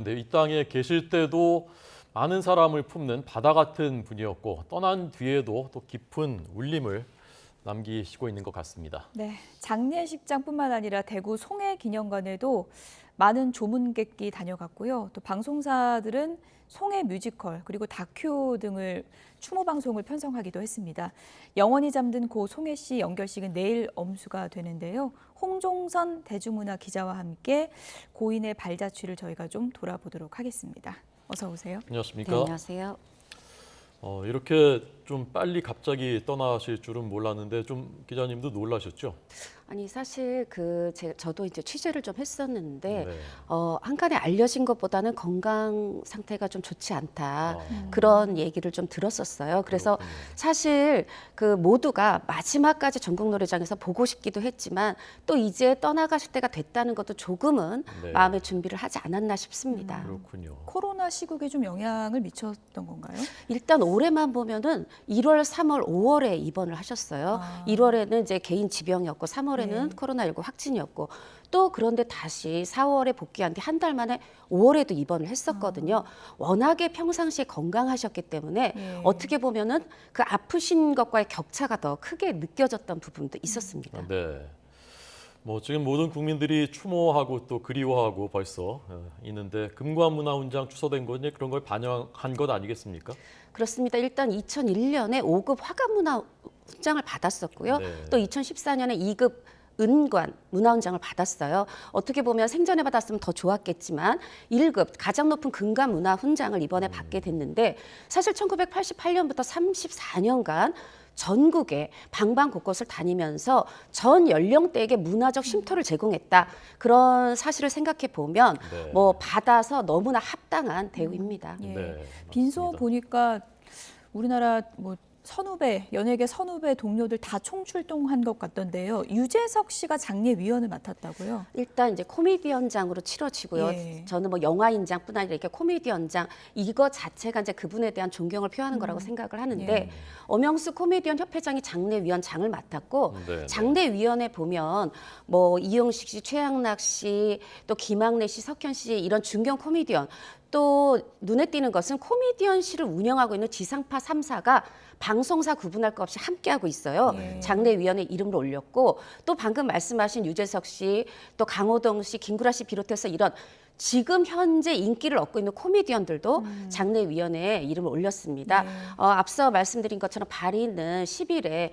네, 이 땅에 계실 때도 많은 사람을 품는 바다 같은 분이었고 떠난 뒤에도 또 깊은 울림을 남기시고 있는 것 같습니다. 네, 장례식장뿐만 아니라 대구 송해기념관에도 많은 조문객이 다녀갔고요. 또 방송사들은 송해 뮤지컬 그리고 다큐 등을 추모 방송을 편성하기도 했습니다. 영원히 잠든 고 송해 씨 연결식은 내일 엄수가 되는데요. 홍종선 대중문화 기자와 함께 고인의 발자취를 저희가 좀 돌아보도록 하겠습니다. 어서 오세요. 안녕하십니까? 네, 안녕하세요. 이렇게 좀 빨리 갑자기 떠나실 줄은 몰랐는데 좀 기자님도 놀라셨죠? 아니 사실 저도 이제 취재를 좀 했었는데 네. 한간에 알려진 것보다는 건강 상태가 좀 좋지 않다 아. 그런 얘기를 좀 들었었어요. 그래서 그렇군요. 사실 그 모두가 마지막까지 전국노래장에서 보고 싶기도 했지만 또 이제 떠나가실 때가 됐다는 것도 조금은 네. 마음의 준비를 하지 않았나 싶습니다. 그렇군요. 코로나 시국에 좀 영향을 미쳤던 건가요? 일단 올해만 보면은 1월, 3월, 5월에 입원을 하셨어요. 아. 1월에는 이제 개인 지병이었고 3월에는 네. 코로나19 확진이었고 또 그런데 다시 4월에 복귀한 뒤 한 달 만에 5월에도 입원을 했었거든요. 워낙에 평상시에 건강하셨기 때문에 예. 어떻게 보면은 그 아프신 것과의 격차가 더 크게 느껴졌던 부분도 있었습니다. 네. 지금 모든 국민들이 추모하고 또 그리워하고 벌써 있는데 금관문화훈장 추서된 건 이제 그런 걸 반영한 것 아니겠습니까? 그렇습니다. 일단 2001년에 5급 화가문화훈장을 받았었고요. 네. 또 2014년에 2급 은관 문화훈장을 받았어요. 어떻게 보면 생전에 받았으면 더 좋았겠지만 1급 가장 높은 금관 문화훈장을 이번에 받게 됐는데 사실 1988년부터 34년간 전국에 방방 곳곳을 다니면서 전 연령대에게 문화적 쉼터를 제공했다. 그런 사실을 생각해 보면 네. 받아서 너무나 합당한 대우입니다. 예. 네, 빈소 맞습니다. 보니까 우리나라 선후배, 연예계 선후배 동료들 다 총출동한 것 같던데요. 유재석 씨가 장례위원을 맡았다고요? 일단 이제 코미디언장으로 치러지고요. 예. 저는 영화인장뿐 아니라 이렇게 코미디언장 이거 자체가 이제 그분에 대한 존경을 표하는 거라고 생각을 하는데 예. 엄영수 코미디언 협회장이 장례위원장을 맡았고 네. 장례위원회 보면 이용식 씨, 최양락 씨, 또 김학래 씨, 석현 씨 이런 중견 코미디언 또 눈에 띄는 것은 코미디언실을 운영하고 있는 지상파 3사가 방송사 구분할 것 없이 함께하고 있어요. 예. 장례위원회 이름을 올렸고 또 방금 말씀하신 유재석 씨, 또 강호동 씨, 김구라 씨 비롯해서 이런 지금 현재 인기를 얻고 있는 코미디언들도 장례위원회에 이름을 올렸습니다. 네. 앞서 말씀드린 것처럼 발의는 10일에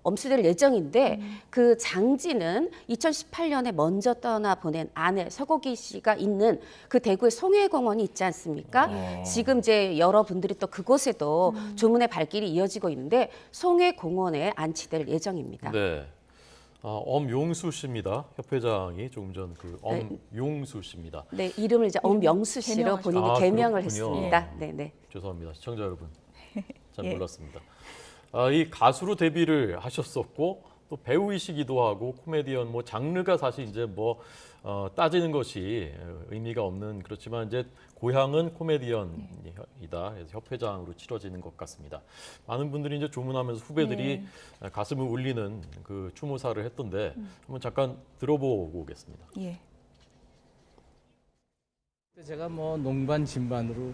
엄수될 예정인데 그 장지는 2018년에 먼저 떠나보낸 아내 서고기 씨가 있는 그 대구의 송해공원이 있지 않습니까? 예. 지금 이제 여러분들이 또 그곳에도 조문의 발길이 이어지고 있는데 송해공원에 안치될 예정입니다. 네. 엄용수 씨입니다. 협회장이 조금 전 그 네. 엄용수 씨입니다. 네, 이름을 이제 엄명수 씨로 개명하셨- 본인이 아, 개명을 그렇군요. 했습니다. 네, 네. 죄송합니다. 시청자 여러분. 잘 예. 몰랐습니다. 이 가수로 데뷔를 하셨었고 또 배우이시기도 하고 코미디언 장르가 사실 이제 따지는 것이 의미가 없는 그렇지만 이제 고향은 코미디언이다. 그래서 협회장으로 치러지는 것 같습니다. 많은 분들이 이제 조문하면서 후배들이 가슴을 울리는 그 추모사를 했던데 한번 잠깐 들어보고 오겠습니다. 예. 제가 농반 진반으로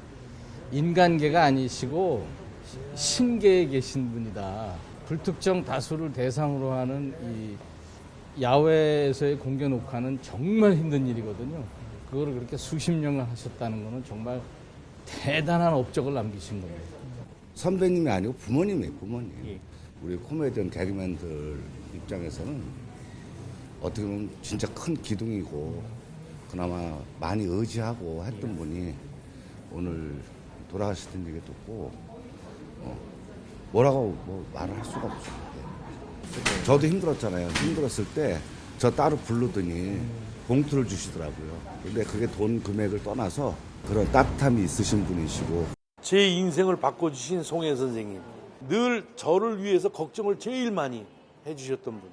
인간계가 아니시고 신계에 계신 분이다. 불특정 다수를 대상으로 하는 이 야외에서의 공개 녹화는 정말 힘든 일이거든요. 그거를 그렇게 수십 년을 하셨다는 거는 정말 대단한 업적을 남기신 겁니다. 선배님이 아니고 부모님이에요, 부모님. 예. 우리 코미디언 개그맨들 입장에서는 어떻게 보면 진짜 큰 기둥이고 그나마 많이 의지하고 했던 분이 오늘 돌아가시던 얘기 듣고 뭐라고 말을 할 수가 없어요. 저도 힘들었잖아요. 힘들었을 때 저 따로 부르더니 봉투를 주시더라고요. 근데 그게 돈 금액을 떠나서 그런 따뜻함이 있으신 분이시고 제 인생을 바꿔주신 송혜 선생님. 늘 저를 위해서 걱정을 제일 많이 해주셨던 분.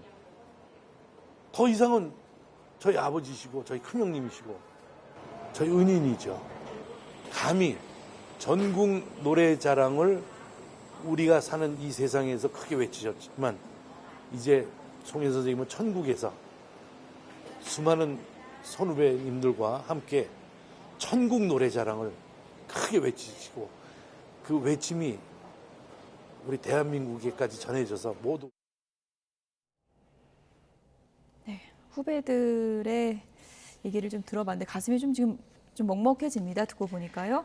더 이상은 저희 아버지시고 저희 큰형님이시고 저희 은인이죠. 감히 전국 노래자랑을 우리가 사는 이 세상에서 크게 외치셨지만 이제 송혜 선생님은 천국에서 수많은 선후배님들과 함께 천국 노래자랑을 크게 외치시고 그 외침이 우리 대한민국에까지 전해져서 모두 네, 후배들의 얘기를 좀 들어봤는데 가슴이 지금 좀 먹먹해집니다. 듣고 보니까요.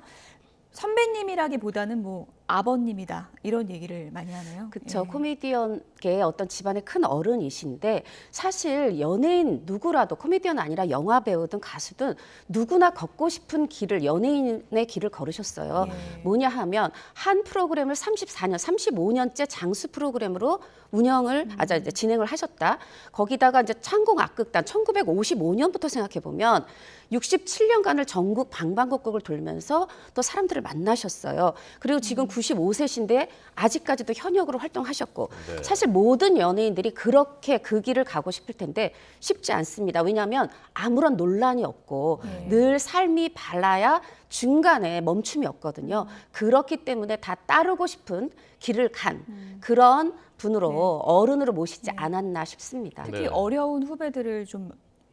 선배님이라기보다는 뭐 아버님이다 이런 얘기를 많이 하네요. 그렇죠. 예. 코미디언계의 어떤 집안의 큰 어른이신데 사실 연예인 누구라도 코미디언 아니라 영화 배우든 가수든 누구나 걷고 싶은 길을 연예인의 길을 걸으셨어요. 예. 뭐냐 하면 한 프로그램을 34년, 35년째 장수 프로그램으로 운영을 이제 진행을 하셨다. 거기다가 이제 창공 악극단 1955년부터 생각해 보면 67년간을 전국 방방곡곡을 돌면서 또 사람들을 만나셨어요. 그리고 지금 95세신데 아직까지도 현역으로 활동하셨고 네. 사실 모든 연예인들이 그렇게 그 길을 가고 싶을 텐데 쉽지 않습니다. 왜냐하면 아무런 논란이 없고 늘 삶이 밝아야 중간에 멈춤이 없거든요. 그렇기 때문에 다 따르고 싶은 길을 간 그런 분으로 어른으로 모시지 않았나 싶습니다. 특히 네. 어려운 후배들을 좀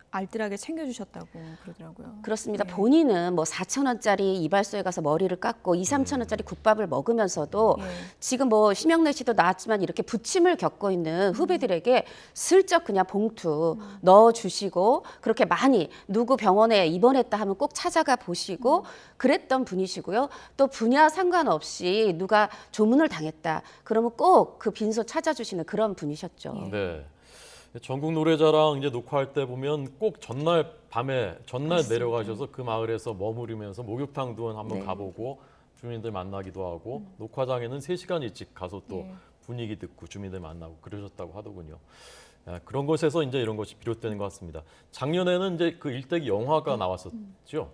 알뜰하게 챙겨주셨다고 그러더라고요. 그렇습니다. 네. 본인은 뭐 4,000원짜리 이발소에 가서 머리를 깎고 2,~3,000원짜리 국밥을 먹으면서도 예. 지금 뭐 심영래 씨도 나왔지만 이렇게 부침을 겪고 있는 후배들에게 슬쩍 그냥 봉투 넣어주시고 그렇게 많이 누구 병원에 입원했다 하면 꼭 찾아가 보시고 그랬던 분이시고요. 또 분야 상관없이 누가 조문을 당했다 그러면 꼭 그 빈소 찾아주시는 그런 분이셨죠. 네. 전국 노래자랑 이제 녹화할 때 보면 꼭 전날 밤에 내려가셔서 그 마을에서 머무르면서 목욕탕도 한번 네. 가보고 주민들 만나기도 하고 녹화장에는 3시간 일찍 가서 또 예. 분위기 듣고 주민들 만나고 그러셨다고 하더군요. 그런 것에서 이제 이런 것이 비롯되는 것 같습니다. 작년에는 이제 그 일대기 영화가 나왔었죠.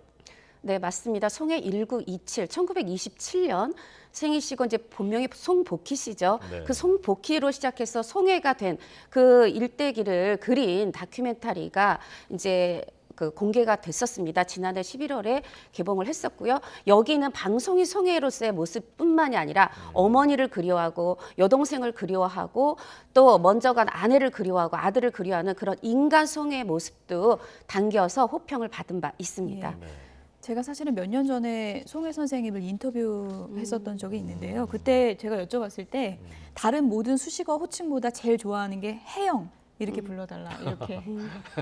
네, 맞습니다. 송해 1927, 1927년 생이시고 이제 본명이 송복희 씨죠. 네. 그 송복희로 시작해서 송해가 된 그 일대기를 그린 다큐멘터리가 이제 그 공개가 됐었습니다. 지난해 11월에 개봉을 했었고요. 여기는 방송인 송해로서의 모습뿐만이 아니라 어머니를 그리워하고 여동생을 그리워하고 또 먼저 간 아내를 그리워하고 아들을 그리워하는 그런 인간 송해의 모습도 담겨서 호평을 받은 바 있습니다. 네. 제가 사실은 몇 년 전에 송혜 선생님을 인터뷰했었던 적이 있는데요. 그때 제가 여쭤봤을 때 다른 모든 수식어 호칭보다 제일 좋아하는 게 혜영 이렇게 불러달라 이렇게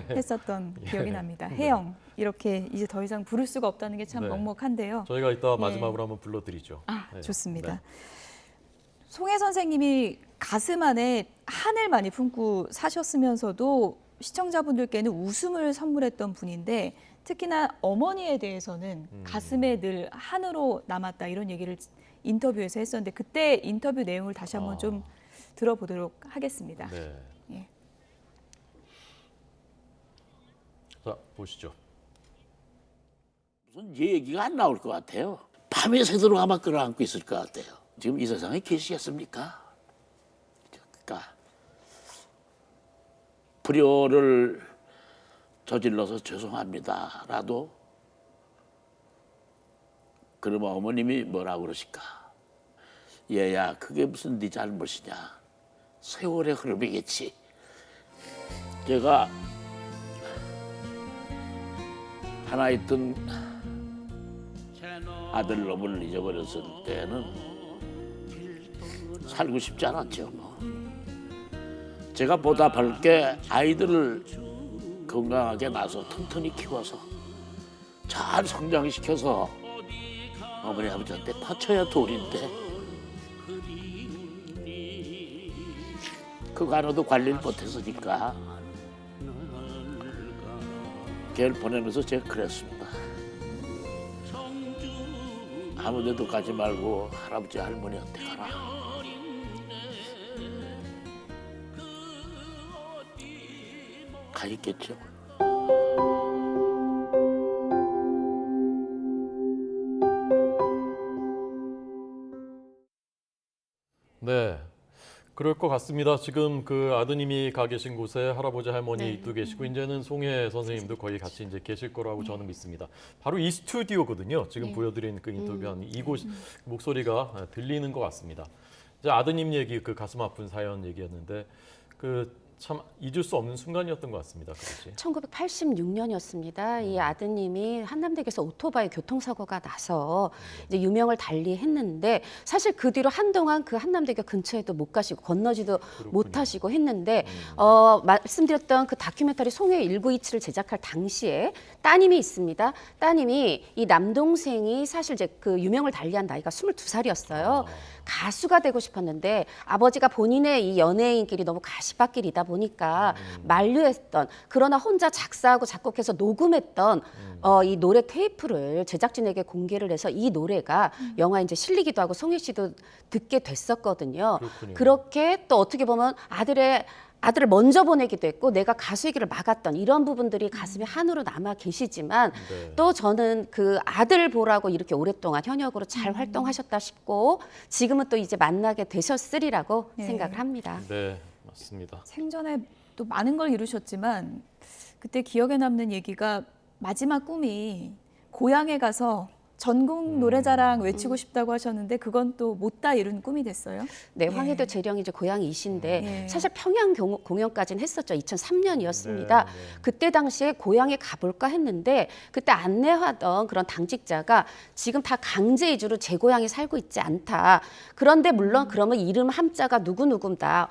했었던 기억이 납니다. 혜영 이렇게 이제 더 이상 부를 수가 없다는 게 참 네. 먹먹한데요. 저희가 이따 마지막으로 한번 불러드리죠. 아, 네. 좋습니다. 네. 송혜 선생님이 가슴 안에 한을 많이 품고 사셨으면서도 시청자분들께는 웃음을 선물했던 분인데 특히나 어머니에 대해서는 가슴에 늘 한으로 남았다 이런 얘기를 인터뷰에서 했었는데 그때 인터뷰 내용을 다시 한번 좀 들어보도록 하겠습니다. 네. 예. 자, 보시죠. 무슨 얘기가 안 나올 것 같아요. 밤에 새도록 아마 끌어안고 있을 것 같아요. 지금 이 세상에 계시겠습니까? 그러니까 불효를 저질러서 죄송합니다라도 그러면 어머님이 뭐라고 그러실까? 얘야 그게 무슨 네 잘못이냐? 세월의 흐름이겠지. 제가 하나 있던 아들 놈을 잊어버렸을 때는 살고 싶지 않았죠. 뭐. 제가 보답할 게 아이들을 건강하게 나서 튼튼히 키워서 잘 성장시켜서 어머니 아버지한테 바쳐야 도리인데 그거 하나도 관리를 못했으니까 걔를 보내면서 제가 그랬습니다. 아무 데도 가지 말고 할아버지 할머니한테 가라. 가 있겠죠. 네. 그럴 것 같습니다. 지금 그 아드님이 가 계신 곳에 할아버지 할머니 도 계시고 이제는 송혜 선생님도 거의 같이 이제 계실 거라고 저는 믿습니다. 바로 이 스튜디오거든요. 지금 보여드린 그 인터뷰한 이곳 목소리가 들리는 것 같습니다. 이제 아드님 얘기 그 가슴 아픈 사연 얘기였는데 그 참 잊을 수 없는 순간이었던 것 같습니다. 그렇지? 1986년이었습니다. 이 아드님이 한남대교에서 오토바이 교통사고가 나서 이제 유명을 달리했는데 사실 그 뒤로 한동안 그 한남대교 근처에도 못 가시고 건너지도 못하시고 했는데 말씀드렸던 그 다큐멘터리 송해 1927을 제작할 당시에 따님이 있습니다. 따님이 이 남동생이 사실 이제 그 유명을 달리한 나이가 22살이었어요. 가수가 되고 싶었는데 아버지가 본인의 이 연예인끼리 너무 가시밭길이다 보니까 만류했던 그러나 혼자 작사하고 작곡해서 녹음했던 이 노래 테이프를 제작진에게 공개를 해서 이 노래가 영화에 이제 실리기도 하고 송혜 씨도 듣게 됐었거든요. 그렇군요. 그렇게 또 어떻게 보면 아들을 먼저 보내기도 했고 내가 가수의 길을 막았던 이런 부분들이 가슴에 한으로 남아 계시지만 네. 또 저는 그 아들 보라고 이렇게 오랫동안 현역으로 잘 활동하셨다 싶고 지금은 또 이제 만나게 되셨으리라고 네. 생각을 합니다. 네, 맞습니다. 생전에 또 많은 걸 이루셨지만 그때 기억에 남는 얘기가 마지막 꿈이 고향에 가서 전국 노래자랑 외치고 싶다고 하셨는데 그건 또 못다 이룬 꿈이 됐어요. 네, 예. 황해도 재령이 이제 고향이신데 예. 사실 평양 공연까지는 했었죠. 2003년이었습니다. 네, 네. 그때 당시에 고향에 가볼까 했는데 그때 안내하던 그런 당직자가 지금 다 강제 이주로 제 고향에 살고 있지 않다. 그런데 물론 그러면 이름 함자가 누구누구다.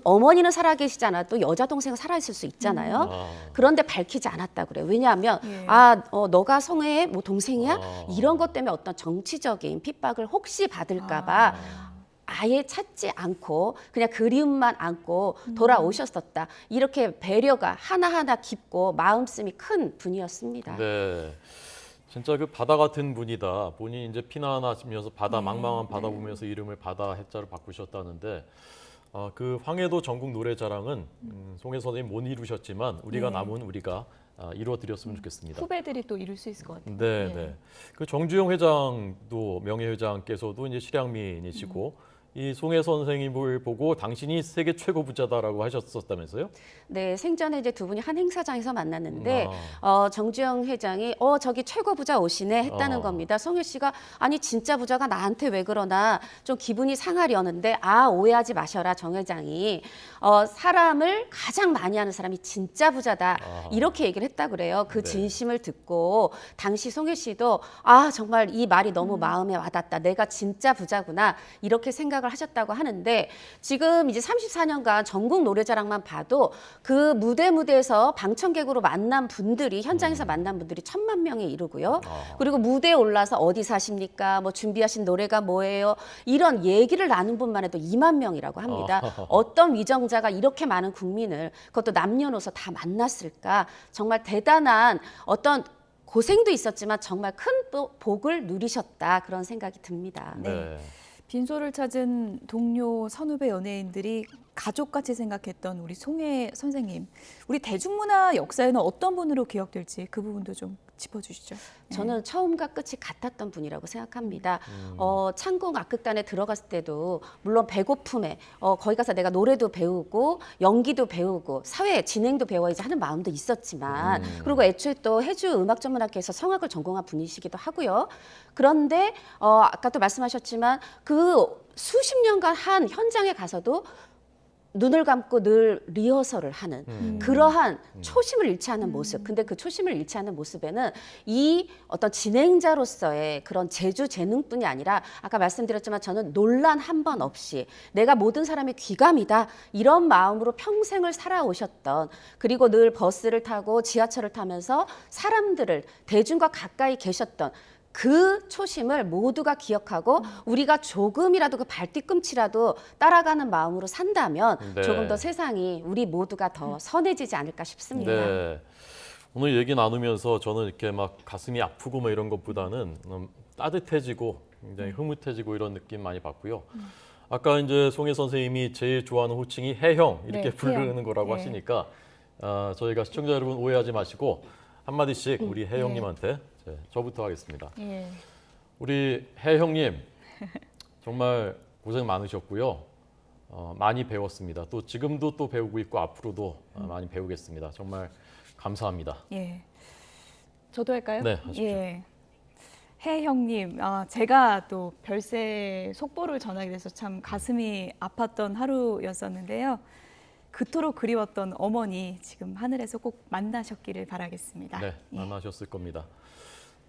어머니는 살아계시지 않아도 여자 동생은 살아있을 수 있잖아요. 그런데 밝히지 않았다 그래요. 왜냐하면 예. 너가 성혜의 뭐 동생이야? 이런 것 때문에 어떤 정치적인 핍박을 혹시 받을까봐 아예 찾지 않고 그냥 그리움만 안고 돌아오셨었다. 이렇게 배려가 하나하나 깊고 마음씀이 큰 분이었습니다. 네. 진짜 그 바다 같은 분이다. 본인이 이제 피난하시면서 바다 망망한 바다 보면서 이름을 바다 해자로 바꾸셨다는데 그 황해도 전국 노래자랑은 송혜 선생님 못 이루셨지만 우리가 네. 남은 우리가 이루어드렸으면 좋겠습니다. 후배들이 또 이룰 수 있을 것 같아요. 네, 예. 네. 그 정주영 회장도 명예회장께서도 이제 실향민이시고 이 송혜 선생님을 보고 당신이 세계 최고 부자다라고 하셨었다면서요? 네, 생전에 이제 두 분이 한 행사장에서 만났는데 아. 정주영 회장이 저기 최고 부자 오시네 했다는 겁니다. 송혜 씨가 아니 진짜 부자가 나한테 왜 그러나 좀 기분이 상하려는데 오해하지 마셔라 정 회장이 사람을 가장 많이 하는 사람이 진짜 부자다 이렇게 얘기를 했다 그래요. 그 네. 진심을 듣고 당시 송혜 씨도 정말 이 말이 너무 마음에 와닿다. 내가 진짜 부자구나 이렇게 생각을 하셨다고 하는데 지금 이제 34년간 전국 노래자랑만 봐도 그 무대에서 방청객으로 만난 분들이 현장에서 만난 분들이 1,000만 명에 이르고요. 그리고 무대에 올라서 어디 사십니까? 뭐 준비하신 노래가 뭐예요? 이런 얘기를 나눈 분만 해도 2만 명이라고 합니다. 어떤 위정자가 이렇게 많은 국민을 그것도 남녀노소 다 만났을까? 정말 대단한 어떤 고생도 있었지만 정말 큰 복을 누리셨다 그런 생각이 듭니다. 네. 빈소를 찾은 동료 선후배 연예인들이 가족같이 생각했던 우리 송혜 선생님. 우리 대중문화 역사에는 어떤 분으로 기억될지 그 부분도 좀 짚어주시죠. 저는 처음과 끝이 같았던 분이라고 생각합니다. 창공 악극단에 들어갔을 때도 물론 배고픔에 거기 가서 내가 노래도 배우고 연기도 배우고 사회 진행도 배워야지 하는 마음도 있었지만 그리고 애초에 또 해주 음악전문학교에서 성악을 전공한 분이시기도 하고요. 그런데 아까 또 말씀하셨지만 그 수십 년간 한 현장에 가서도 눈을 감고 늘 리허설을 하는 그러한 초심을 잃지 않는 모습. 근데 그 초심을 잃지 않는 모습에는 이 어떤 진행자로서의 그런 재주 재능뿐이 아니라 아까 말씀드렸지만 저는 논란 한 번 없이 내가 모든 사람의 귀감이다 이런 마음으로 평생을 살아오셨던 그리고 늘 버스를 타고 지하철을 타면서 사람들을 대중과 가까이 계셨던 그 초심을 모두가 기억하고 우리가 조금이라도 그 발뒤꿈치라도 따라가는 마음으로 산다면 네. 조금 더 세상이 우리 모두가 더 선해지지 않을까 싶습니다. 네. 오늘 얘기 나누면서 저는 이렇게 막 가슴이 아프고 뭐 이런 것보다는 따뜻해지고 굉장히 흐뭇해지고 이런 느낌 많이 받고요. 아까 이제 송혜 선생님이 제일 좋아하는 호칭이 해형 이렇게 네, 부르는 해형. 거라고 네. 하시니까 저희가 시청자 여러분 오해하지 마시고 한마디씩 우리 해형님한테 저부터 하겠습니다. 예. 우리 해형님 정말 고생 많으셨고요. 많이 배웠습니다. 또 지금도 또 배우고 있고 앞으로도 많이 배우겠습니다. 정말 감사합니다. 예. 저도 할까요? 네, 하십시오. 예. 해 형님, 제가 또 별세 속보를 전하게 돼서 참 가슴이 아팠던 하루였었는데요. 그토록 그리웠던 어머니 지금 하늘에서 꼭 만나셨기를 바라겠습니다. 네, 예. 만나셨을 겁니다.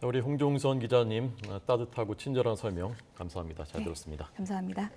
우리 홍종선 기자님 따뜻하고 친절한 설명 감사합니다. 잘 네. 들었습니다. 감사합니다.